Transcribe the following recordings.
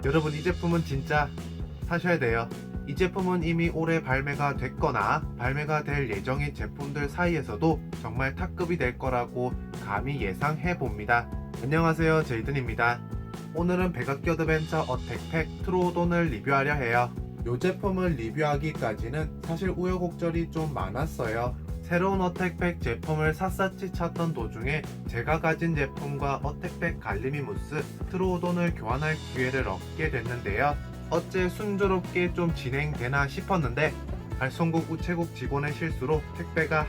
여러분, 이 제품은 진짜 사셔야 돼요. 이 제품은 이미 올해 발매가 됐거나 발매가 될 예정인 제품들 사이에서도 정말 탑급이 될 거라고 감히 예상해 봅니다. 안녕하세요, 제이든입니다. 오늘은 백악기 어드벤처 어택팩 트로돈을 리뷰하려 해요. 이 제품을 리뷰하기까지는 사실 우여곡절이 좀 많았어요. 새로운 어택팩 제품을 샅샅이 찾던 도중에 제가 가진 제품과 어택팩 갈리미 무스 트로돈을 교환할 기회를 얻게 됐는데요. 어째 순조롭게 좀 진행되나 싶었는데 발송국 우체국 직원의 실수로 택배가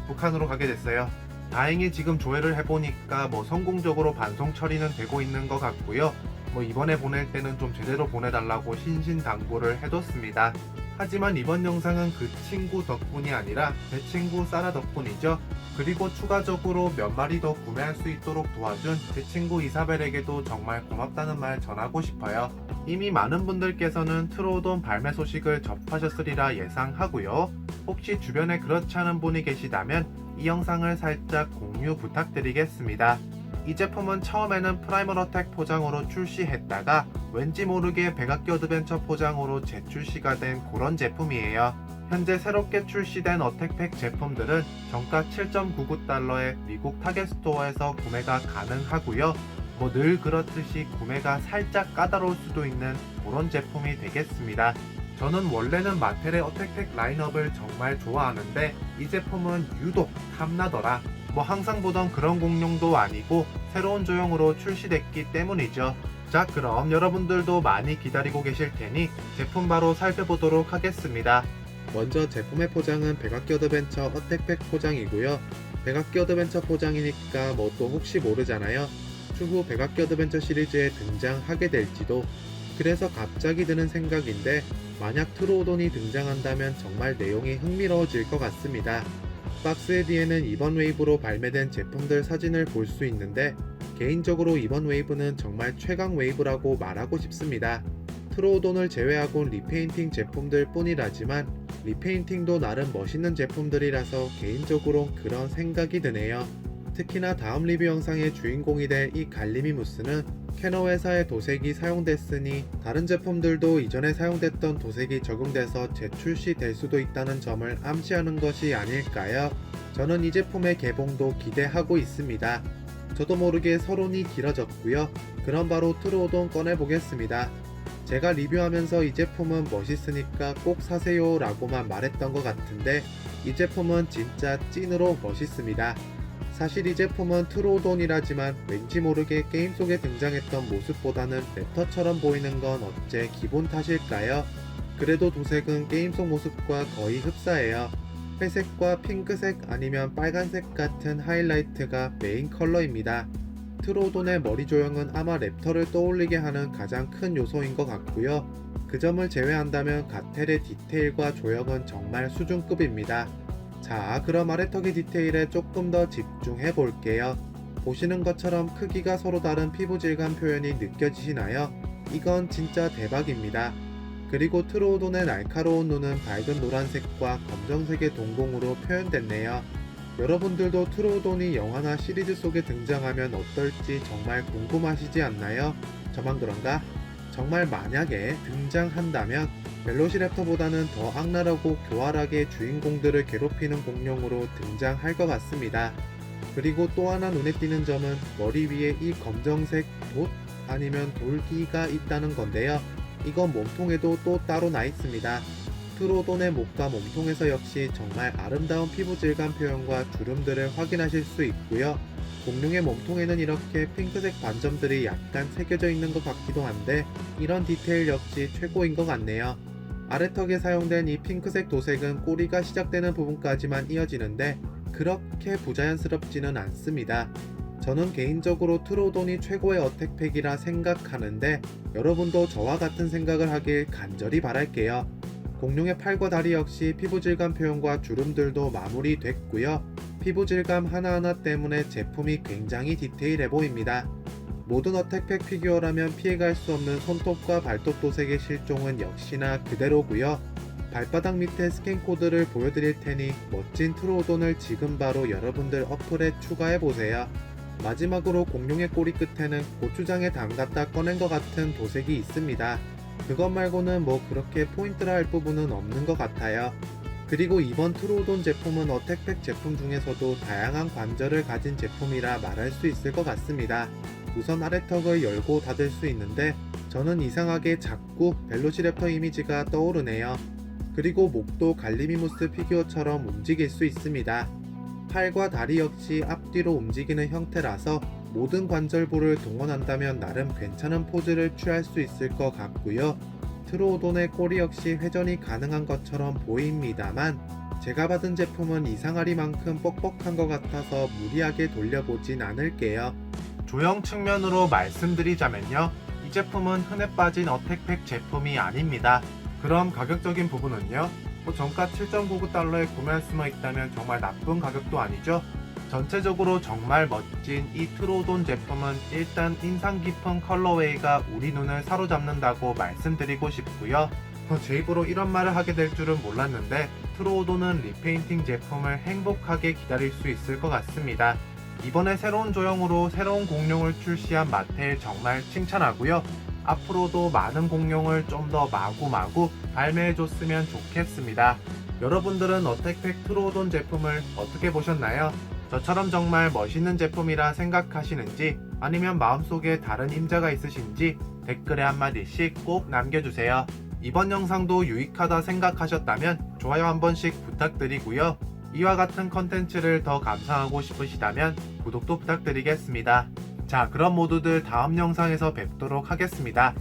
북한으로 가게 됐어요. 다행히 지금 조회를 해보니까 성공적으로 반송 처리는 되고 있는 것 같고요. 이번에 보낼 때는 좀 제대로 보내달라고 신신당부를 해뒀습니다. 하지만 이번 영상은 그 친구 덕분이 아니라 제 친구 사라 덕분이죠. 그리고 추가적으로 몇 마리 더 구매할 수 있도록 도와준 제 친구 이사벨에게도 정말 고맙다는 말 전하고 싶어요. 이미 많은 분들께서는 트로돈 발매 소식을 접하셨으리라 예상하고요. 혹시 주변에 그렇지 않은 분이 계시다면 이 영상을 살짝 공유 부탁드리겠습니다. 이 제품은 처음에는 프라이멀 어택 포장으로 출시했다가 왠지 모르게 백악기 어드벤처 포장으로 재출시가 된 그런 제품이에요. 현재 새롭게 출시된 어택팩 제품들은 정가 7.99달러에 미국 타겟 스토어에서 구매가 가능하고요. 늘 그렇듯이 구매가 살짝 까다로울 수도 있는 그런 제품이 되겠습니다. 저는 원래는 마텔의 어택팩 라인업을 정말 좋아하는데 이 제품은 유독 탐나더라. 항상 보던 그런 공룡도 아니고 새로운 조형으로 출시됐기 때문이죠. 자, 그럼 여러분들도 많이 기다리고 계실 테니 제품 바로 살펴보도록 하겠습니다. 먼저 제품의 포장은 백악기 어드벤처 어택팩 포장이고요. 백악기 어드벤처 포장이니까 또 혹시 모르잖아요. 추후 백악기 어드벤처 시리즈에 등장하게 될지도. 그래서 갑자기 드는 생각인데 만약 트로돈이 등장한다면 정말 내용이 흥미로워질 것 같습니다. 박스의 뒤에는 이번 웨이브로 발매된 제품들 사진을 볼 수 있는데 개인적으로 이번 웨이브는 정말 최강 웨이브라고 말하고 싶습니다. 트로돈을 제외하곤 리페인팅 제품들 뿐이라지만 리페인팅도 나름 멋있는 제품들이라서 개인적으로 그런 생각이 드네요. 특히나 다음 리뷰 영상의 주인공이 될 이 갈리미 무스는 캐너 회사의 도색이 사용됐으니 다른 제품들도 이전에 사용됐던 도색이 적용돼서 재출시될 수도 있다는 점을 암시하는 것이 아닐까요? 저는 이 제품의 개봉도 기대하고 있습니다. 저도 모르게 서론이 길어졌고요. 그럼 바로 트로돈 꺼내보겠습니다. 제가 리뷰하면서 이 제품은 멋있으니까 꼭 사세요 라고만 말했던 것 같은데 이 제품은 진짜 찐으로 멋있습니다. 사실 이 제품은 트로돈이라지만 왠지 모르게 게임 속에 등장했던 모습보다는 랩터처럼 보이는 건 어째 기본 탓일까요? 그래도 도색은 게임 속 모습과 거의 흡사해요. 회색과 핑크색 아니면 빨간색 같은 하이라이트가 메인 컬러입니다. 트로돈의 머리 조형은 아마 랩터를 떠올리게 하는 가장 큰 요소인 것 같고요. 그 점을 제외한다면 가텔의 디테일과 조형은 정말 수준급입니다. 자, 그럼 아래턱의 디테일에 조금 더 집중해 볼게요. 보시는 것처럼 크기가 서로 다른 피부 질감 표현이 느껴지시나요? 이건 진짜 대박입니다. 그리고 트로돈의 날카로운 눈은 밝은 노란색과 검정색의 동공으로 표현됐네요. 여러분들도 트로돈이 영화나 시리즈 속에 등장하면 어떨지 정말 궁금하시지 않나요? 저만 그런가? 정말 만약에 등장한다면 벨로시랩터보다는 더 악랄하고 교활하게 주인공들을 괴롭히는 공룡으로 등장할 것 같습니다. 그리고 또 하나 눈에 띄는 점은 머리 위에 이 검정색 돛 아니면 돌기가 있다는 건데요. 이건 몸통에도 또 따로 나 있습니다. 트로돈의 목과 몸통에서 역시 정말 아름다운 피부 질감 표현과 주름들을 확인하실 수 있고요. 공룡의 몸통에는 이렇게 핑크색 반점들이 약간 새겨져 있는 것 같기도 한데 이런 디테일 역시 최고인 것 같네요. 아래턱에 사용된 이 핑크색 도색은 꼬리가 시작되는 부분까지만 이어지는데 그렇게 부자연스럽지는 않습니다. 저는 개인적으로 트로돈이 최고의 어택팩이라 생각하는데 여러분도 저와 같은 생각을 하길 간절히 바랄게요. 공룡의 팔과 다리 역시 피부 질감 표현과 주름들도 마무리됐고요. 피부 질감 하나하나 때문에 제품이 굉장히 디테일해 보입니다. 모든 어택팩 피규어라면 피해갈 수 없는 손톱과 발톱 도색의 실종은 역시나 그대로고요. 발바닥 밑에 스캔 코드를 보여드릴 테니 멋진 트로돈을 지금 바로 여러분들 어플에 추가해보세요. 마지막으로 공룡의 꼬리 끝에는 고추장에 담갔다 꺼낸 것 같은 도색이 있습니다. 그것 말고는 뭐 그렇게 포인트라 할 부분은 없는 것 같아요. 그리고 이번 트로돈 제품은 어택팩 제품 중에서도 다양한 관절을 가진 제품이라 말할 수 있을 것 같습니다. 우선 아래턱을 열고 닫을 수 있는데 저는 이상하게 자꾸 벨로시랩터 이미지가 떠오르네요. 그리고 목도 갈리미무스 피규어처럼 움직일 수 있습니다. 팔과 다리 역시 앞뒤로 움직이는 형태라서 모든 관절부를 동원한다면 나름 괜찮은 포즈를 취할 수 있을 것 같고요. 트로돈의 꼬리 역시 회전이 가능한 것처럼 보입니다만 제가 받은 제품은 이상하리만큼 뻑뻑한 것 같아서 무리하게 돌려보진 않을게요. 조형 측면으로 말씀드리자면요, 이 제품은 흔해 빠진 어택팩 제품이 아닙니다. 그럼 가격적인 부분은요? 정가 7.99달러에 구매할 수만 있다면 정말 나쁜 가격도 아니죠? 전체적으로 정말 멋진 이 트로돈 제품은 일단 인상 깊은 컬러웨이가 우리 눈을 사로잡는다고 말씀드리고 싶고요. 제 입으로 이런 말을 하게 될 줄은 몰랐는데 트로돈은 리페인팅 제품을 행복하게 기다릴 수 있을 것 같습니다. 이번에 새로운 조형으로 새로운 공룡을 출시한 마텔 정말 칭찬하고요. 앞으로도 많은 공룡을 좀 더 마구마구 발매해줬으면 좋겠습니다. 여러분들은 어택팩 트로돈 제품을 어떻게 보셨나요? 저처럼 정말 멋있는 제품이라 생각하시는지 아니면 마음속에 다른 임자가 있으신지 댓글에 한마디씩 꼭 남겨주세요. 이번 영상도 유익하다 생각하셨다면 좋아요 한 번씩 부탁드리고요. 이와 같은 컨텐츠를 더 감상하고 싶으시다면 구독도 부탁드리겠습니다. 자, 그럼 모두들 다음 영상에서 뵙도록 하겠습니다.